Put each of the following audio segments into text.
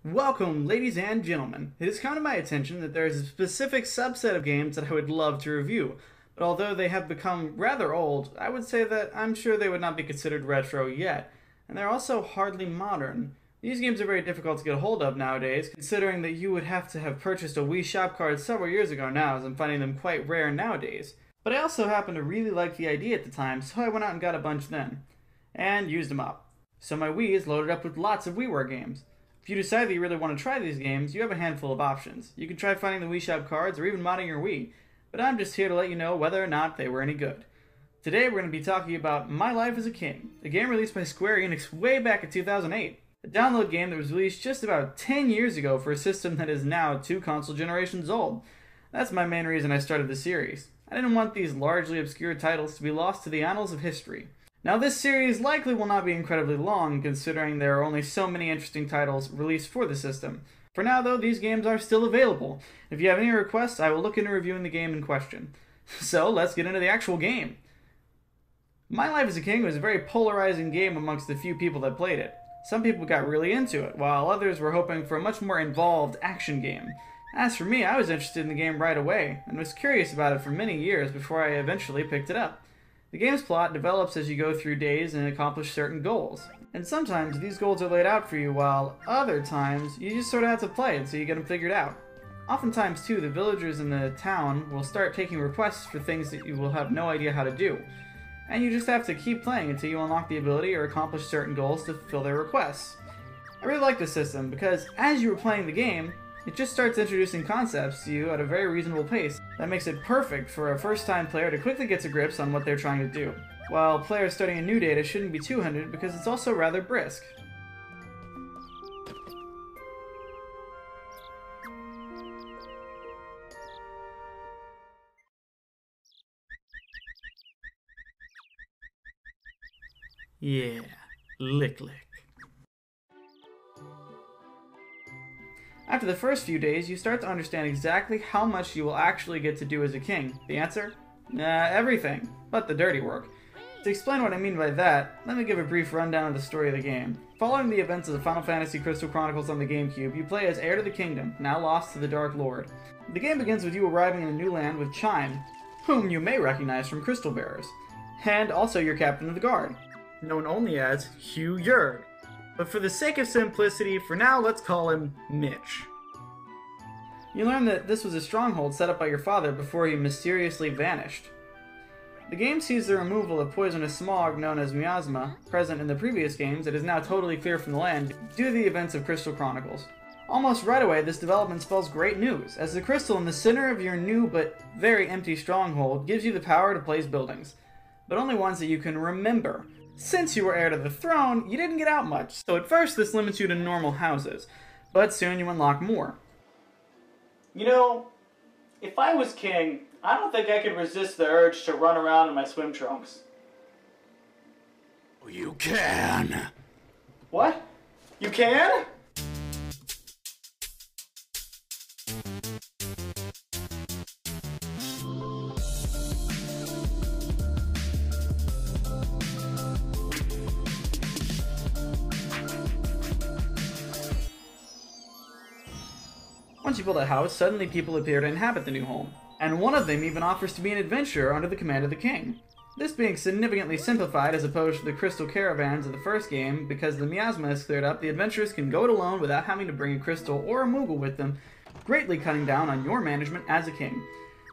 Welcome, ladies and gentlemen. It has come to my attention that there is a specific subset of games that I would love to review, but although they have become rather old, I would say that I'm sure they would not be considered retro yet, and they're also hardly modern. These games are very difficult to get a hold of nowadays, considering that you would have to have purchased a Wii shop card several years ago now, as I'm finding them quite rare nowadays. But I also happened to really like the idea at the time, so I went out and got a bunch then, and used them up. So my Wii is loaded up with lots of WiiWare games. If you decide that you really want to try these games, you have a handful of options. You can try finding the Wii Shop cards or even modding your Wii, but I'm just here to let you know whether or not they were any good. Today we're going to be talking about My Life as a King, a game released by Square Enix way back in 2008. A download game that was released just about 10 years ago for a system that is now 2 console generations old. That's my main reason I started this series. I didn't want these largely obscure titles to be lost to the annals of history. Now this series likely will not be incredibly long, considering there are only so many interesting titles released for the system. For now though, these games are still available. If you have any requests, I will look into reviewing the game in question. So let's get into the actual game. My Life as a King was a very polarizing game amongst the few people that played it. Some people got really into it, while others were hoping for a much more involved action game. As for me, I was interested in the game right away, and was curious about it for many years before I eventually picked it up. The game's plot develops as you go through days and accomplish certain goals. And sometimes these goals are laid out for you, while other times you just sort of have to play until you get them figured out. Oftentimes too, the villagers in the town will start taking requests for things that you will have no idea how to do. And you just have to keep playing until you unlock the ability or accomplish certain goals to fulfill their requests. I really like this system because as you were playing the game, it just starts introducing concepts to you at a very reasonable pace that makes it perfect for a first-time player to quickly get to grips on what they're trying to do, while players starting a new data shouldn't be too hindered because it's also rather brisk. Yeah, lick. After the first few days, you start to understand exactly how much you will actually get to do as a king. The answer? Everything, but the dirty work. To explain what I mean by that, let me give a brief rundown of the story of the game. Following the events of the Final Fantasy Crystal Chronicles on the GameCube, you play as heir to the kingdom, now lost to the Dark Lord. The game begins with you arriving in a new land with Chime, whom you may recognize from Crystal Bearers, and also your captain of the guard, known only as Hugh Yerg. But for the sake of simplicity, for now let's call him Mitch. You learn that this was a stronghold set up by your father before he mysteriously vanished. The game sees the removal of poisonous smog known as miasma, present in the previous games, that is now totally clear from the land due to the events of Crystal Chronicles. Almost right away, this development spells great news, as the crystal in the center of your new but very empty stronghold gives you the power to place buildings, but only ones that you can remember. Since you were heir to the throne, you didn't get out much, so at first this limits you to normal houses, but soon you unlock more. You know, if I was king, I don't think I could resist the urge to run around in my swim trunks. You can! What? You can? Once you build a house, suddenly people appear to inhabit the new home, and one of them even offers to be an adventurer under the command of the king. This being significantly simplified as opposed to the crystal caravans of the first game, because the miasma is cleared up, the adventurers can go it alone without having to bring a crystal or a moogle with them, greatly cutting down on your management as a king.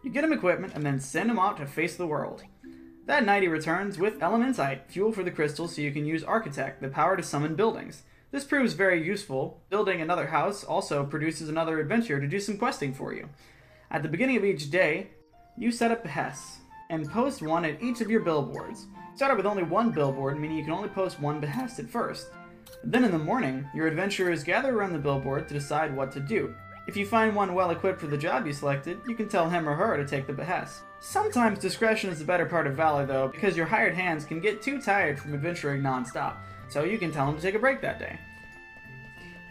You get him equipment and then send him out to face the world. That night he returns with Elementite, fuel for the crystal so you can use Architect, the power to summon buildings. This proves very useful. Building another house also produces another adventurer to do some questing for you. At the beginning of each day, you set up behests, and post one at each of your billboards. Start out with only one billboard, meaning you can only post one behest at first. Then in the morning, your adventurers gather around the billboard to decide what to do. If you find one well equipped for the job you selected, you can tell him or her to take the behest. Sometimes discretion is the better part of valor though, because your hired hands can get too tired from adventuring non-stop, so you can tell them to take a break that day.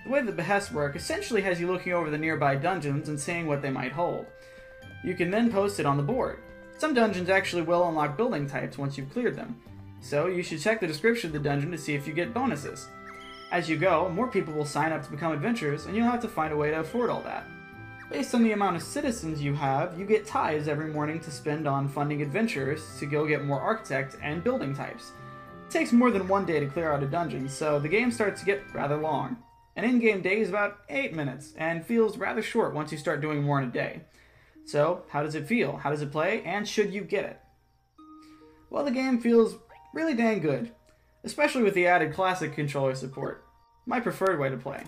The way the behests work essentially has you looking over the nearby dungeons and seeing what they might hold. You can then post it on the board. Some dungeons actually will unlock building types once you've cleared them, so you should check the description of the dungeon to see if you get bonuses. As you go, more people will sign up to become adventurers, and you'll have to find a way to afford all that. Based on the amount of citizens you have, you get tithes every morning to spend on funding adventurers to go get more architect and building types. It takes more than one day to clear out a dungeon, so the game starts to get rather long. An in-game day is about 8 minutes, and feels rather short once you start doing more in a day. So, how does it feel? How does it play? And should you get it? Well, the game feels really dang good, especially with the added classic controller support. My preferred way to play.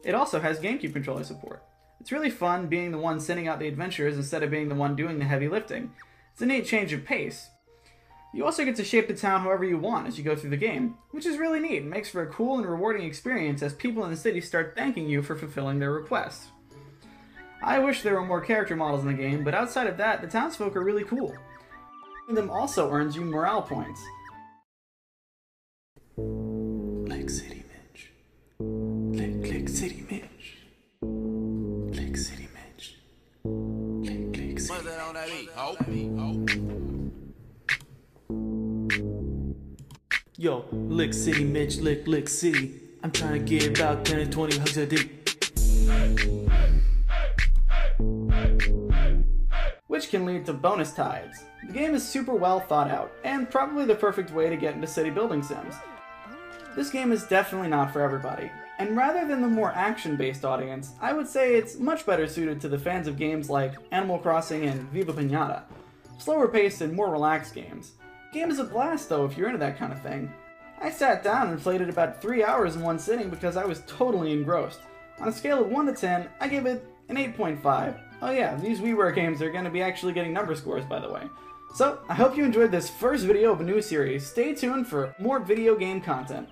It also has GameCube controller support. It's really fun being the one sending out the adventures instead of being the one doing the heavy lifting. It's a neat change of pace. You also get to shape the town however you want as you go through the game, which is really neat and makes for a cool and rewarding experience as people in the city start thanking you for fulfilling their requests. I wish there were more character models in the game, but outside of that, the townsfolk are really cool. Them also earns you morale points. Click City Mitch. Click City Mitch. Click City Mitch. Click City Mitch. Yo, lick city, Mitch, lick city. I'm trying to get about 10 to 20 hugs a day. Which can lead to bonus tithes. The game is super well thought out, and probably the perfect way to get into city building sims. This game is definitely not for everybody, and rather than the more action-based audience, I would say it's much better suited to the fans of games like Animal Crossing and Viva Pinata. Slower paced and more relaxed games. The game is a blast though if you're into that kind of thing. I sat down and played it about 3 hours in one sitting because I was totally engrossed. On a scale of 1 to 10, I give it an 8.5. Oh yeah, these WiiWare games are going to be actually getting number scores, by the way. So, I hope you enjoyed this first video of a new series. Stay tuned for more video game content.